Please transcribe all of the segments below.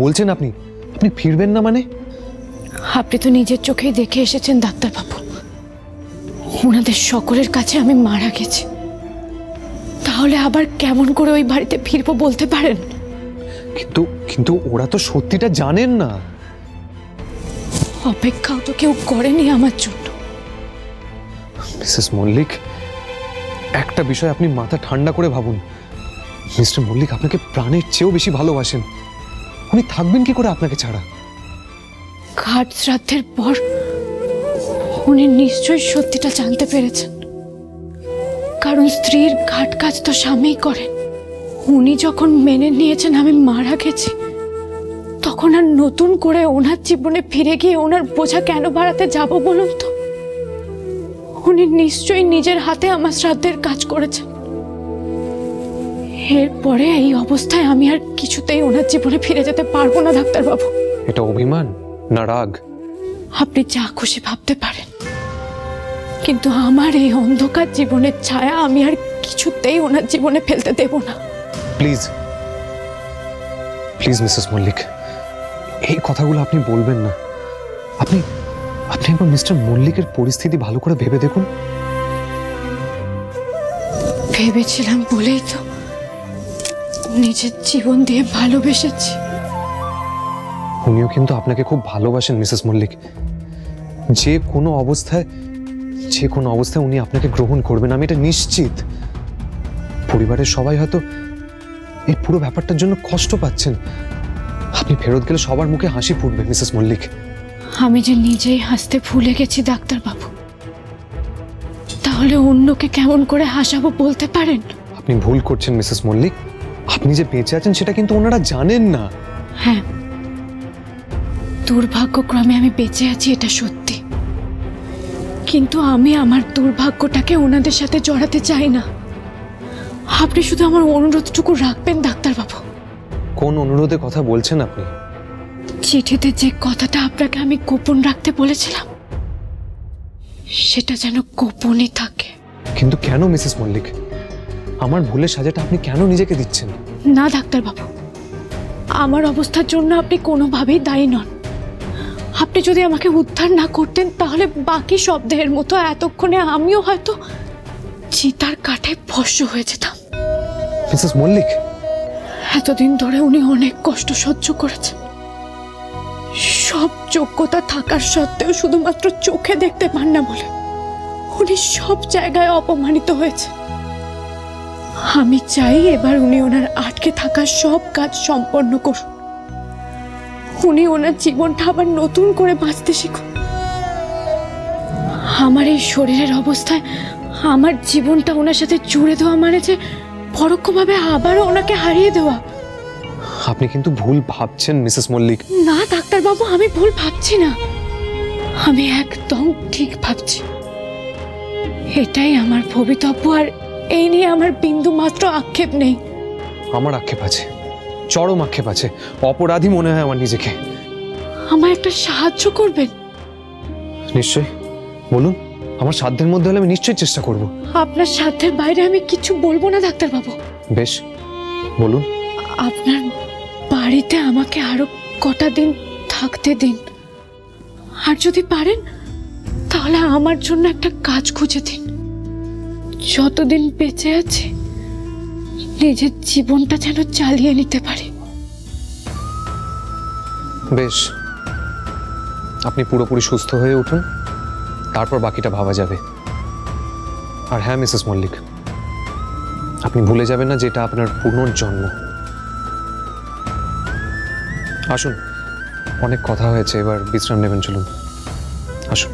বলছেন আপনি? আপনি ফিরবেন না মানে? আপনি তো নিজের চোখেই দেখে এসেছেন ডাক্তারবাবু, ওনাদের সকলের কাছে আমি মারা গেছি। তাহলে আবার কেমন করে ওই বাড়িতে ফিরবো বলতে পারেন? কিন্তু কিন্তু ওরা তো সত্যিটা জানেন না। অপেক্ষাও তো কেউ করেনি আমার জন্য। মিসেস মল্লিক, একটা বিষয় আপনি মাথা ঠান্ডা করে ভাবুন। মিস্টার মল্লিক আপনাকে প্রাণের চেয়েও বেশি ভালোবাসেন। উনি থাকবেন কি করে আপনাকে ছাড়া? ঘাট শ্রাদ্ধের পর উনি নিশ্চয়ই সত্যিটা জানতে পেরেছেন, কারণ স্ত্রীর ঘাট কাজ তো স্বামীই করেন। উনি যখন মেনে নিয়েছেন আমি মারা গেছি, তখন আর নতুন করে ওনার জীবনে ফিরে গিয়ে ওনার বোঝা কেন বাড়াতে যাব বলুন তো? উনি নিশ্চয়ই নিজের হাতে আমার শ্রাদ্ধের কাজ করেছেন। এরপরে এই অবস্থায় আমি আর কিছুতেই ওনার জীবনে ফিরে যেতে পারবো না ডাক্তারবাবু। এটা অভিমান না রাগ? আপনি যা খুশি ভাবতে পারেন, কিন্তু আমার এই অন্ধকার জীবনের ছায়া আমি আর কিছুতেই ওনার জীবনে ফেলতে দেব না। প্লিজ প্লিজ মিসেস মল্লিক, এই কথাগুলো আপনি বলবেন না। আপনি আপনি একবার মিস্টার মল্লিকের পরিস্থিতি ভালো করে ভেবে দেখুন। ভেবেছিলাম বলেই তো নিজের জীবন দিয়ে ভালোবেসেছি। উনিও কিন্তু আপনাকে খুব ভালোবাসেন মিসেস মল্লিক। যে কোনো অবস্থায় উনি আপনাকে গ্রহণ করবেন, আমি এটা নিশ্চিত। পরিবারের সবাই হয়তো এই পুরো ব্যাপারটার জন্য কষ্ট পাচ্ছেন। আপনি ফেরত গেলে সবার মুখে হাসি ফুটবে মিসেস মল্লিক। আমি যে নিজেই হাসতে ভুলে গেছি ডাক্তারবাবু, তাহলে অন্যকে কেমন করে হাসাবো বলতে পারেন? আপনি ভুল করছেন মিসেস মল্লিক। আপনি যে বেঁচে আছেন সেটা কিন্তু ওনারা জানেন না। হ্যাঁ, দুর্ভাগ্যক্রমে আমি বেঁচে আছি, এটা সত্যি। কিন্তু আমি আমার দুর্ভাগ্যটাকে ওনাদের সাথে জড়াতে চাই না। আপনি শুধু আমার অনুরোধটুকু রাখবেন ডাক্তারবাবু। কোন অনুরোধের কথা বলছেন আপনি? চিঠিতে যে কথাটা আপনাকে আমি গোপন রাখতে বলেছিলাম, সেটা যেন গোপনই থাকে। কিন্তু কেন মিসেস মল্লিক? আমার ভুলের সাজাটা আপনি কেন নিজেকে দিচ্ছেন? না ডাক্তারবাবু, আমার অবস্থার জন্য আপনি কোনোভাবেই দায়ী নন। আপনি যদি আমাকে উদ্ধার না করতেন, তাহলে বাকি সব দেহের মতো এতক্ষণে আমিও হয়তো চিতার কাঠে ভস্ম হয়ে যেতাম। মিসেস মল্লিক, এতদিন ধরে উনি অনেক কষ্ট সহ্য করেছেন। সব যোগ্যতা থাকার সত্ত্বেও শুধুমাত্র চোখে দেখতে পান না বলে উনি সব জায়গায় অপমানিত হয়েছে। আমি চাই এবার উনি ওনার আটকে থাকা সব কাজ সম্পন্ন করুন। উনি ওনার জীবনটা আবার নতুন করে বাঁচতে শিখুন। আমার এই শরীরের অবস্থায় আমার জীবনটা ওনার সাথে জুড়ে দেওয়া মানে যে পরোক্ষভাবে আবারও ওনাকে হারিয়ে দেওয়া। আপনি কিন্তু ভুল ভাবছেন মিসেস মল্লিক। না ডাক্তারবাবু, আমি ভুল ভাবছি না, আমি একদম ঠিক ভাবছি। এটাই আমার ভবিতব্য, আর এই নিয়ে আমার বিন্দু মাত্র আক্ষেপ নেই। আমার আক্ষেপ আছে, চরম আক্ষেপ আছে। অপরাধী মনে হয় আমার নিজেকে। আমার একটা সাহায্য করবেন? নিশ্চয়, বলুন। আমার সাধ্যের মধ্যে হলে আমি নিশ্চয়ই চেষ্টা করব। আপনার সাধ্যের বাইরে আমি কিছু বলবো না ডাক্তারবাবু। বেশ, বলুন। আপনার বাড়িতে আমাকে আরো কটা দিন থাকতে দিন, আর যদি পারেন তাহলে আমার জন্য একটা কাজ খুঁজে দিন। যতদিন বেঁচে আছি নিজের জীবনটা যেন চালিয়ে নিতে পারি। বেশ, আপনি পুরোপুরি সুস্থ হয়ে উঠুন, তারপর বাকিটা ভাবা যাবে। আর হ্যাঁ মিসেস মল্লিক, আপনি ভুলে যাবেন না যেটা আপনার পুনর্জন্ম। আসুন, অনেক কথা হয়েছে, এবার বিশ্রাম নেবেন, চলুন আসুন।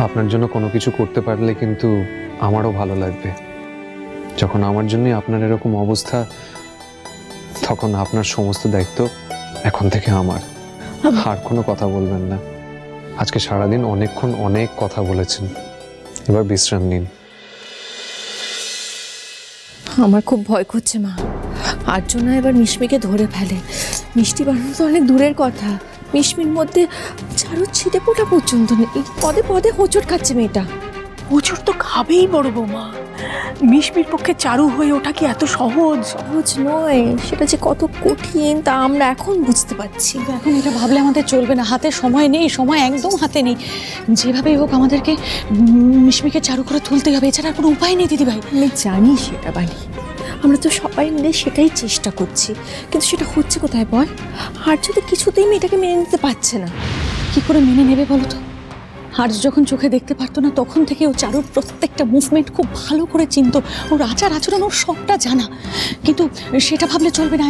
আপনার জন্য কোনো কিছু করতে পারলে কিন্তু আমারও ভালো লাগবে। যখন আমার জন্যই আপনার এরকম অবস্থা, তখন আপনার সমস্ত দায়িত্ব এখন থেকে আমার। আর কোনো কথা বলবেন না। আজকে সারাদিন অনেকক্ষণ অনেক কথা বলেছেন, এবার বিশ্রাম নিন। আমার খুব ভয় করছে মা, আর্য না এবার মিশমিকে ধরে ফেলে। মিষ্টি বানানো তো অনেক দূরের কথা, মিশমির মধ্যে চারু ছিটে পোটা পর্যন্ত নেই, পদে পদে হোঁচট খাচ্ছে মেয়েটা। প্রচুর তো খাবেই বড় বৌমা, মিশমির পক্ষে চারু হয়ে ওঠা কি এত সহজ? সহজ নয়, সেটা যে কত কঠিন তা আমরা এখন বুঝতে পারছি। এখন এটা ভাবলে আমাদের চলবে না, হাতে সময় নেই, সময় একদম হাতে নেই। যেভাবেই হোক আমাদেরকে মিশমিকে চারু করে তুলতেই হবে, এছাড়া কোনো উপায় নেই দিদিভাই। আমি জানি সেটা বানি, আমরা তো সবাই মিলে সেটাই চেষ্টা করছি, কিন্তু সেটা হচ্ছে কোথায় বল? আর্য তো কিছুতেই মেয়েটাকে মেনে নিতে পারছে না। কি করে মেনে নেবে বলো তো? আর্য যখন চোখে দেখতে পারতো না তখন থেকে ও চারুর প্রত্যেকটা মুভমেন্ট খুব ভালো করে চিনতো, ওর আচার আচরণ ওর সবটা জানা। কিন্তু সেটা ভাবলে চলবে না,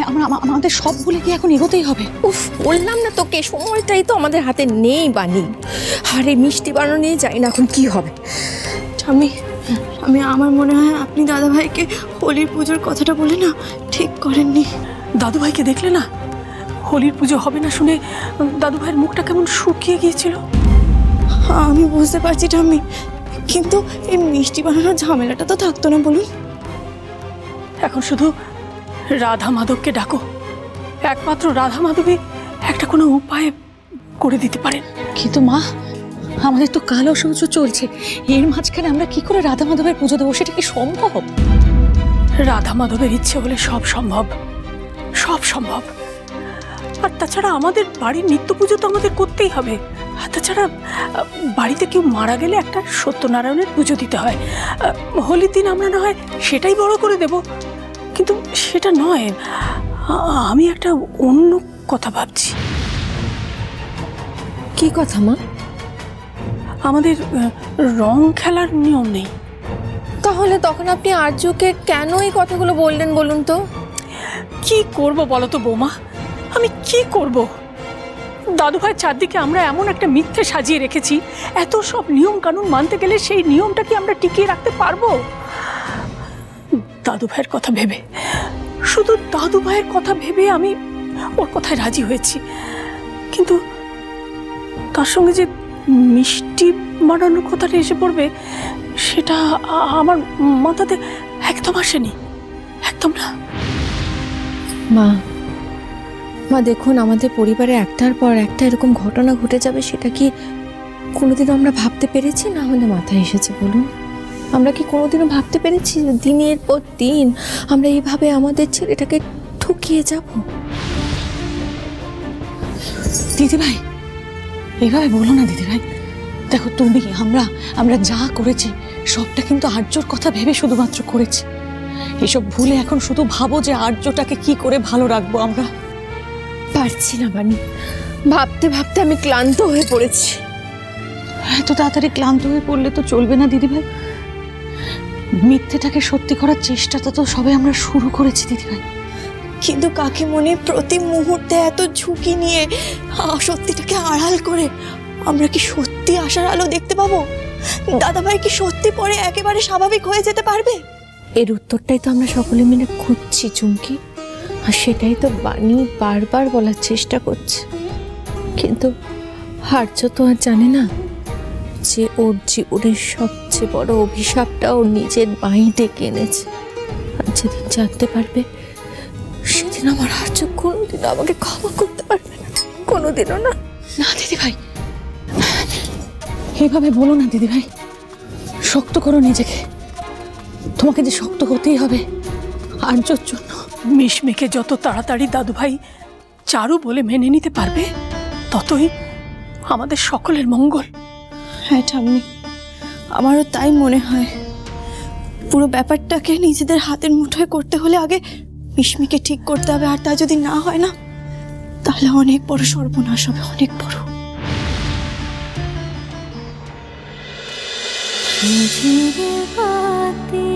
আমাদের সব ভুলে কি এখন এগোতেই হবে? উফ, বললাম না তোকে, সময়টাই তো আমাদের হাতে নেই বানি। আর এই মিষ্টি বানানো নিয়ে জানি না এখন কি হবে। আমি আমার মনে হয় আপনি দাদাভাইকে হোলির পুজোর কথাটা বলে না ঠিক করেননি। দাদুভাইকে দেখলে না, হোলির পুজো হবে না শুনে দাদুভাইয়ের মুখটা কেমন শুকিয়ে গিয়েছিল। আমি বুঝতে পারছি ঠাম্মি, কিন্তু এই মিষ্টি বানানোর ঝামেলাটা তো থাকতো না বলুন। এখন শুধু রাধা মাধবকে ডাকো, একমাত্র রাধা মাধবী একটা কোনো উপায় করে দিতে পারেন। কিন্তু মা, আমাদের তো কালো সূর্য চলছে, এর মাঝখানে আমরা কি করে রাধা মাধবের পুজো দেবো? সেটা কি সম্ভব? রাধা মাধবের ইচ্ছে হলে সব সম্ভব, সব সম্ভব। আর তাছাড়া আমাদের বাড়ির নিত্য পুজো তো আমাদের করতেই হবে। আর তাছাড়া বাড়িতে কেউ মারা গেলে একটা সত্যনারায়ণের পুজো দিতে হয়। হোলির দিন আমরা না হয় সেটাই বড় করে দেব, কিন্তু সেটা নয়, আমি একটা অন্য কথা ভাবছি। কি কথা মা? আমাদের রং খেলার নিয়ম নেই। তাহলে তখন আপনি আর্যকে কেন এই কথাগুলো বললেন বলুন তো? কি করব বলো তো বৌমা, আমি কি করব? দাদুভাই চারদিকে আমরা এমন একটা মিথ্যে সাজিয়ে রেখেছি, এত সব নিয়ম কানুন মানতে গেলে সেই নিয়মটা কি আমরা টিকিয়ে রাখতে পারবো? দাদুভাইয়ের কথা ভেবে, শুধু দাদুভাইয়ের কথা ভেবে আমি ওর কথায় রাজি হয়েছি, কিন্তু তার সঙ্গে যে মিষ্টি বানানোর কথাটা এসে পড়বে সেটা আমার মাথাতে একদম আসেনি, একদম না। মা মা দেখুন, আমাদের পরিবারে একটার পর একটা এরকম ঘটনা ঘটে যাবে সেটা কি কোনোদিনও আমরা ভাবতে পেরেছি? না আমাদের মাথায় এসেছে বলুন? আমরা কি কোনোদিনও ভাবতে পেরেছি দিনের পর দিন আমরা এইভাবে আমাদের ছেলেটাকে ঠকিয়ে যাব? দিদিভাই, এইভাবে বলো না দিদিভাই। দেখো, তুমি আমরা যা করেছি সবটা কিন্তু আর্যর কথা ভেবে শুধুমাত্র করেছি। এসব ভুলে এখন শুধু ভাবো যে আর্যটাকে কি করে ভালো রাখবো আমরা। পারছি না বানি, ভাবতে ভাবতে আমি ক্লান্ত হয়ে পড়েছি। এত তাড়াতাড়ি ক্লান্ত হয়ে পড়লে তো চলবে না দিদিভাই। মিথ্যেটাকে সত্যি করার চেষ্টাটা তো সবে আমরা শুরু করেছি দিদিভাই। কিন্তু কাকিমণি, প্রতি মুহূর্তে এত ঝুঁকি নিয়ে সত্যিটাকে আড়াল করে আমরা কি সত্যি আশার আলো দেখতে পাবো? দাদাভাই কি সত্যি পরে একেবারে স্বাভাবিক হয়ে যেতে পারবে? এর উত্তরটাই তো আমরা সকলে মিলে খুঁজছি চুমকি, আর সেটাই তো বানি বারবার বলার চেষ্টা করছে। কিন্তু আর্য তো আর জানে না যে ওর জীবনের সবচেয়ে বড় অভিশাপটা ওর নিজের মাই ডেকে এনেছে। আর যেদিন জানতে পারবে সেদিন আমার আর্য কোনোদিনও আমাকে ক্ষমা করতে পারবে না, কোনোদিনও না। না দিদিভাই, এইভাবে বলো না দিদিভাই। শক্ত করো নিজেকে, তোমাকে যে শক্ত হতেই হবে আর্যর জন্য। মিশমিকে যত তাড়াতাড়ি দাদুভাই চারু বলে মেনে নিতে পারবে ততই আমাদের সকলের মঙ্গল। হ্যাঁ ঠাম্মি, আমারও তাই মনে হয়। পুরো ব্যাপারটাকে নিজেদের হাতের মুঠোয় করতে হলে আগে মিশমিকে ঠিক করতে হবে, আর তা যদি না হয় না তাহলে অনেক বড় সর্বনাশ হবে, অনেক বড়। ঝিরে বাতি